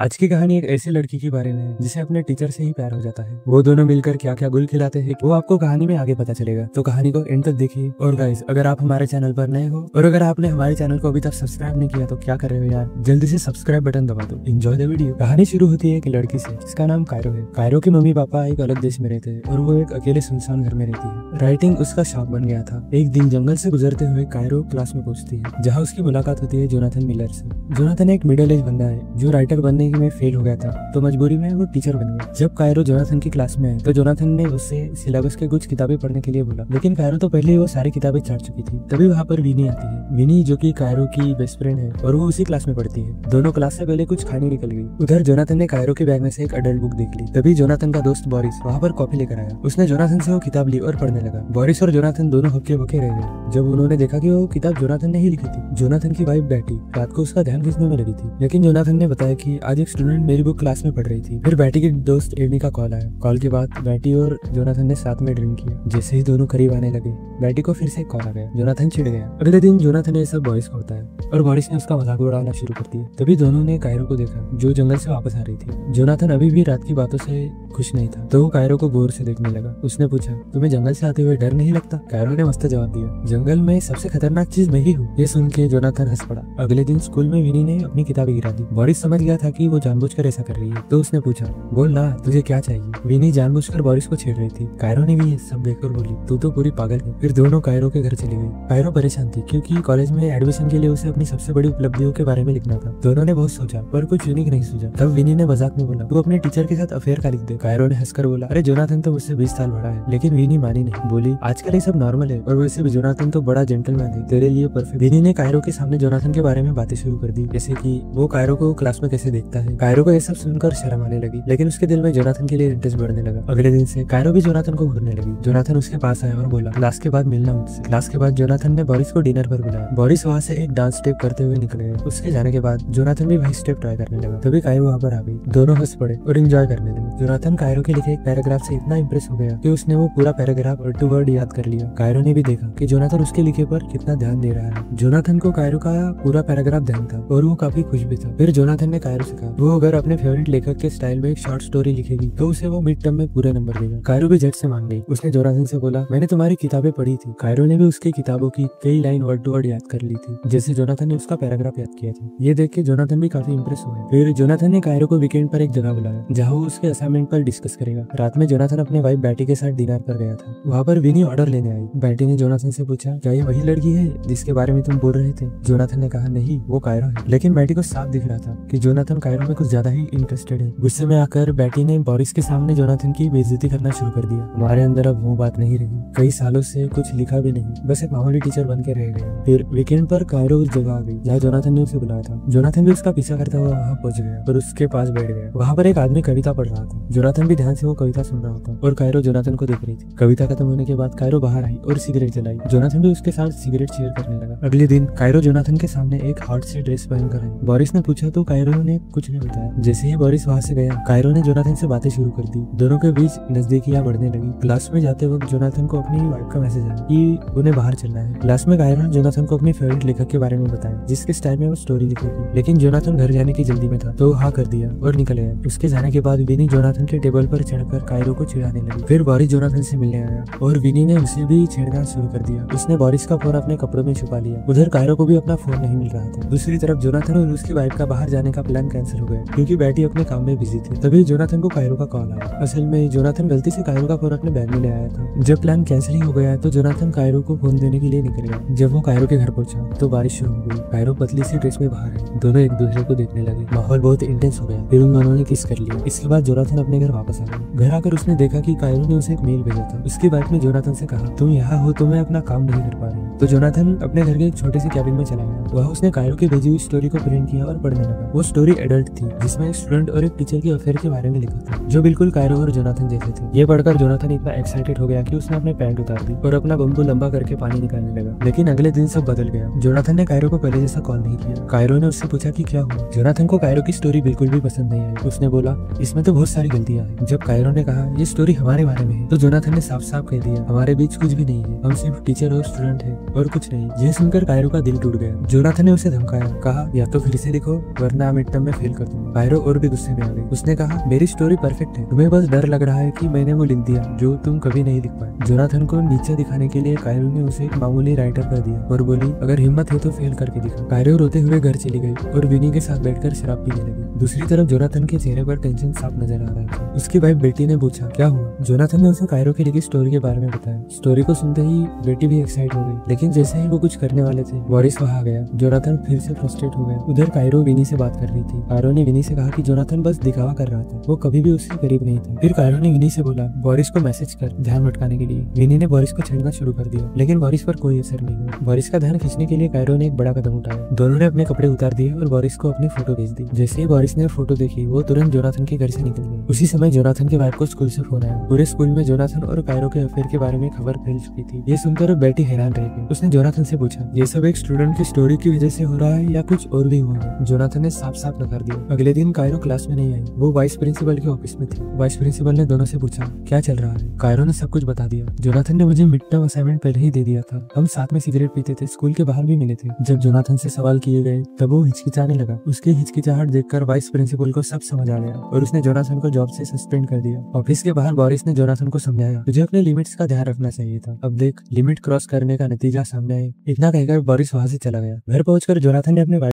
आज की कहानी एक ऐसी लड़की के बारे में है जिसे अपने टीचर से ही प्यार हो जाता है। वो दोनों मिलकर क्या क्या गुल खिलाते हैं वो आपको कहानी में आगे पता चलेगा, तो कहानी को एंड तक देखिए। और गाइस, अगर आप हमारे चैनल पर नए हो और अगर आपने हमारे चैनल को अभी तक सब्सक्राइब नहीं किया तो क्या कर रहे हो यार, जल्दी से सब्सक्राइब बटन दबा दो। Enjoy the video. कहानी शुरू होती है एक लड़की से जिसका नाम कायरो है। कायरो के मम्मी पापा एक अलग देश में रहते हैं और वो एक अकेले सुनसान घर में रहती है। राइटिंग उसका शौक बन गया था। एक दिन जंगल से गुजरते हुए कायरो क्लास में पहुंचती है जहाँ उसकी मुलाकात होती है जोनाथन मिलर से। जोनाथन एक मिडिल एज बंदा है जो राइटर बनने में फेल हो गया था, तो मजबूरी में वो टीचर बन गया। जब कायरो जोनाथन की क्लास में आए तो जोनाथन ने उससे सिलेबस के कुछ किताबें पढ़ने के लिए बोला, लेकिन कायरो तो पहले ही वो सारी किताबें चाट चुकी थी। तभी वहाँ पर विनी आती है। विनी जो कि कायरो की बेस्ट फ्रेंड है और वो उसी क्लास में पढ़ती है। दोनों क्लास से पहले कुछ खाने निकल गई। उधर जोनाथन ने कायरो के बैग में से एक अडल्ट बुक देख ली। तभी जोनाथन का दोस्त बोरिस वहाँ पर कॉपी लेकर आया। उसने जोनाथन से वो किताब ली और पढ़ने लगा। बोरिस और जोनाथन दोनों हक्के बक्के रह गए जब उन्होंने देखा कि वो किताब जोनाथन ने ही लिखी थी। जोनाथन की वाइफ बैटी रात को उसका ध्यान खींचने में लगी थी, लेकिन जोनाथन ने बताया कि आज एक स्टूडेंट मेरी बुक क्लास में पढ़ रही थी। फिर बैटी के दोस्त एडनी का कॉल आया। कॉल के बाद बैटी और जोनाथन ने साथ में ड्रिंक किया। जैसे ही दोनों करीब आने लगे बैटी को फिर से कॉल आ गया। जोनाथन चिढ़ गया। अगले दिन जोनाथन ने सब बोरिस को बताया और बोरिस ने उसका मजाक उड़ाना शुरू कर दिया। तभी दोनों ने कायरो को देखा जो जंगल से वापस आ रही थी। जोनाथन अभी भी रात की बातों से खुश नहीं था, तो वो कायरो को गौर से देखने लगा। उसने पूछा, तुम्हें जंगल से आते हुए डर नहीं लगता? कायरो ने मस्त जवाब दिया, जंगल में सबसे खतरनाक चीज मैं ही हूँ। ये सुन के जोनाथन हंस पड़ा। अगले दिन स्कूल में विनी ने अपनी किताबें गिरा दी। बोरिस समझ गया था कि वो जानबूझकर ऐसा कर रही है, तो उसने पूछा, बोल ना तुझे क्या चाहिए? विनी जानबूझकर बोरिस को छेड़ रही थी। कायरो ने भी ये सब देखकर बोली, तू तो पूरी पागल है। फिर दोनों कायरो के घर चली गई। कायरो परेशान थी क्योंकि कॉलेज में एडमिशन के लिए उसे अपनी सबसे बड़ी उपलब्धियों के बारे में लिखना था। दोनों ने बहुत सोचा पर कुछ यूनिक नहीं सोचा। तब विनी ने मजाक में बोला, तू अपने टीचर के साथ अफेयर का लिख दे। कायरो ने हंसकर बोला, अरे जोनाथन तो मुझसे 20 साल बड़ा है। लेकिन विनी मानी नहीं, बोली आजकल ये सब नॉर्मल है और वैसे भी जोनाथन तो बड़ा जेंटलमैन है, तेरे लिए परफेक्ट। विनी ने कायरो के सामने जोनाथन के बारे में बातें शुरू कर दी, जैसे कि वो कायरो को क्लास में कैसे देखता है। कायरो को ये सब सुनकर शर्म आने लगी, लेकिन उसके दिल में जोनाथन के लिए इंटरेस्ट बढ़ने लगा। अगले दिन से कायरो भी जोनाथन को घूरने लगी। जोनाथन उसके पास आया और बोला, क्लास के बाद मिलना मुझसे। क्लास के बाद जोनाथन ने बोरिस को डिनर पर बुलाया। बोरिस वहाँ से एक डांस स्टेप करते हुए निकल गए। उसके जाने के बाद जोनाथन भी वही स्टेप ट्राई करने लगा। तभी कायरो वहाँ पर आ गई। दोनों हंस पड़े और एंजॉय करने लगे। जोनाथन कायरो के लिखे एक पैराग्राफ से इतना इंप्रेस हो गया कि उसने वो पूरा पैराग्राफ वर्ड टू वर्ड याद कर लिया। कायरो ने भी देखा कि जोनाथन उसके लिखे पर कितना ध्यान दे रहा है। जोनाथन को कायरो का पूरा पैराग्राफ ध्यान था और वो काफी खुश भी था। फिर जोनाथन ने कायरो से कहा वो अगर अपने फेवरेट लेखक के स्टाइल में एक शॉर्ट स्टोरी लिखेगी तो उसे वो मिड टर्म में पूरे नंबर देगा। कायरो भी झट से मान गई। उसने जोनाथन से बोला, मैंने तुम्हारी किताबें पढ़ी थी। कायरो ने भी उसकी किताबों की कई लाइन वर्ड टू वर्ड याद कर ली थी, जैसे जोनाथन ने उसका पैराग्राफ याद किया था। ये देख के जोनाथन भी काफी इंप्रेस हुए। फिर जोनाथन ने कायरो को वीकेंड पर एक जगह बुलाया जहाँ वो उसके असाइनमेंट पर डिस्कस करेगा। रात में जोनाथन अपने वाइफ बैटी के साथ डिनर पर गया था। वहाँ पर विनी ऑर्डर लेने आई। बैटी ने जोनाथन से पूछा, क्या ये वही लड़की है जिसके बारे में तुम बोल रहे थे? जोनाथन ने कहा, नहीं वो कायरो है। लेकिन बैटी को साफ दिख रहा था कि जोनाथन कायरो में कुछ ज्यादा ही इंटरेस्टेड है। गुस्से में आकर बैटी ने बोरिस के सामने जोनाथन की बेइज्जती करना शुरू कर दिया। हमारे अंदर अब वो बात नहीं रही। कई सालों से कुछ लिखा भी नहीं, बस एक मामूली टीचर बन के रह गया। फिर वीकेंड पर कायरो उस जगह आ गई जहाँ जोनाथन ने उसे बुलाया था। जोनाथन भी उसका पीछा करता हुआ वहाँ पहुंच गया और उसके पास बैठ गया। वहाँ पर एक आदमी कविता पढ़ रहा था। जोनाथन भी ध्यान से वो कविता सुन रहा था और कायरो जोनाथन को देख रही थी। कविता खत्म होने के बाद कायरो बाहर आई और सिगरेट जलाई। जोनाथन भी उसके साथ सिगरेट शेयर करने लगा। अगले दिन कायरो जोनाथन के सामने एक हॉट सी ड्रेस पहनकर आई। बोरिस ने पूछा तो कायरो ने कुछ नहीं बताया। जैसे ही बोरिस वहाँ से गया कायरो ने जोनाथन से बातें शुरू कर दी। दोनों के बीच नजदीकियां बढ़ने लगी। क्लास में जाते वक्त जोनाथन को अपनी वाइफ का मैसेज आया कि उन्हें बाहर चलना है। क्लास में कायरो ने जोनाथन को अपनी फेवरेट लेखक के बारे में बताया जिसके स्टाइल में वो स्टोरी लिखेगी, लेकिन जोनाथन घर जाने की जल्दी में था तो हाँ कर दिया और निकल गया। उसके जाने के बाद विनी जोनाथन के टेबल पर चढ़कर कायरो को चिढ़ाने लगी। फिर बोरिस जोनाथन से मिलने आया और विनी ने उसे भी छेड़ना शुरू कर दिया। उसने बोरिस का फोन अपने कपड़ों में छुपा लिया। उधर कायरो को भी अपना फोन नहीं मिल रहा था। दूसरी तरफ जोनाथन और उसकी वाइफ का बाहर जाने का प्लान कैंसिल हो गया क्योंकि बैटी अपने काम में बिजी थी। तभी जोनाथन को कायरो का कॉल आया। असल में जोनाथन गलती से कायरो का फोन अपने बैग में ले आया था। जब प्लान कैंसिल ही हो गया तो जोनाथन कायरो को फोन देने के लिए निकल गया। जब वो कायरो के घर पहुंचा तो बारिश शुरू हो गई। कायरो पतली सी ड्रेस में बाहर आई। दोनों एक दूसरे को देखने लगे। माहौल बहुत इंटेंस हो गया। फिर उन दोनों ने किस कर लिया। इसके बाद जोनाथन अपने घर वापस आ गया। घर आकर उसने देखा कि कायरो ने उसे एक मेल भेजा था। उसकी वाइफ ने जोनाथन से कहा, तुम यहाँ हो तो मैं अपना काम नहीं कर पा रही। तो जोनाथन अपने घर के एक छोटे से कैबिन में चला गया। वहाँ उसने कायरो की भेजी हुई स्टोरी को प्रिंट किया और पढ़ने लगा। वो स्टोरी एडल्ट थी जिसमें एक स्टूडेंट और एक टीचर की अफेयर के बारे में लिखा था जो बिल्कुल कायरो और जोनाथन जैसे थे। ये पढ़कर जोनाथन इतना एक्साइटेड हो गया कि उसने अपने पैंट उतार दी और अपना बम्बू लंबा करके पानी निकालने लगा। लेकिन अगले दिन सब बदल गया। जोनाथन ने कायरो को पहले जैसा कॉल नहीं किया। कायरो ने उससे पूछा कि क्या हुआ। जोनाथन को कायरो की स्टोरी बिल्कुल भी पसंद नहीं आई। उसने बोला, इसमें तो बहुत सारी गलतियां हैं। जब कायरो ने कहा ये स्टोरी हमारे बारे में है, तो जोनाथन ने साफ साफ कह दिया हमारे बीच कुछ भी नहीं है, हम सिर्फ टीचर और स्टूडेंट है और कुछ नहीं। यह सुनकर कायरो का दिल टूट गया। जोनाथन ने उसे धमकाया, कहा या तो फिर से लिखो वरना मिड टर्म में फेल कर दूंगा। कायरो और भी गुस्से में आ गई। उसने कहा मेरी स्टोरी परफेक्ट है, तुम्हें बस डर लग रहा है कि मैंने वो लिख दिया जो तुम कभी नहीं लिख पाए। जोनाथन को नीचे दिखाने के लिए कायरो ने उसे एक मामूली राइटर कर दिया और बोली अगर हिम्मत है तो फेल करके दिखा। कायरो रोते हुए घर चली गई और विनी के साथ बैठकर शराब पीने लगी। दूसरी तरफ जोनाथन के चेहरे पर टेंशन साफ नजर आ रहा था। उसकी वाइफ बेटी ने पूछा क्या हुआ। जोनाथन ने उसे कायरो की लिखी स्टोरी के बारे में बताया। स्टोरी को सुनते ही बेटी भी एक्साइट हो गई, लेकिन जैसे ही वो कुछ करने वाले थे बोरिस वहां आ गया। जोनाथन फिर से फ्रस्ट्रेट हो गया। उधर कायरो विनी से बात कर रही थी। कायरो ने विनी से कहा कि जोनाथन बस दिखावा कर रहा था, वो कभी भी उससे करीब नहीं था। फिर कायरो ने विनी से बोला बोरिस को मैसेज कर ध्यान भटकाने के लिए। विनी ने बोरिस को छेड़ना शुरू कर दिया, लेकिन बोरिस पर कोई असर नहीं हुआ। बोरिस का ध्यान खींचने के लिए कायरो ने एक बड़ा कदम उठाया। दोनों ने अपने कपड़े उतार दिए और बोरिस को अपनी फोटो भेज दी। जैसे ही बोरिस ने फोटो देखी वो तुरंत जोनाथन के घर से निकल गई। उसी समय जोनाथन के वाइफ को स्कूल से फोन आया। पूरे स्कूल में जोनाथन और कायरो के अफेयर के बारे में खबर फैल चुकी थी। ये सुनकर बेटी हैरान रह गई। उसने जोनाथन से पूछा ये सब एक स्टूडेंट की स्टोरी की वजह से हो रहा है या कुछ और भी हुआ है। जोनाथन ने साफ साफ नकार दिया। अगले दिन कायरो क्लास में नहीं आई, वो वाइस प्रिंसिपल के ऑफिस में थी। वाइस प्रिंसिपल ने दोनों से पूछा क्या चल रहा है। कायरो ने सब कुछ बता दिया। जोनाथन ने मुझे मिड टर्म असाइनमेंट पहले ही दे दिया था, हम साथ में सिगरेट पीते थे, स्कूल के बाहर भी मिले थे। जब जोनाथन से सवाल किए गए तब वो हिचकिचाने लगा। उसकी हिचकिचाहट देखकर वाइस प्रिंसिपल को सब समझ आ गया और उसने जोनाथन को जॉब से सस्पेंड कर दिया। ऑफिस के बाहर बोरिस ने जोनाथन को समझाया तुझे अपने लिमिट्स का ध्यान रखना चाहिए था, अब देख लिमिट क्रॉस करने का नतीजा सामने है। इतना कहकर बोरिस वहां से चला गया। घर पहुंचकर जोनाथन ने अपने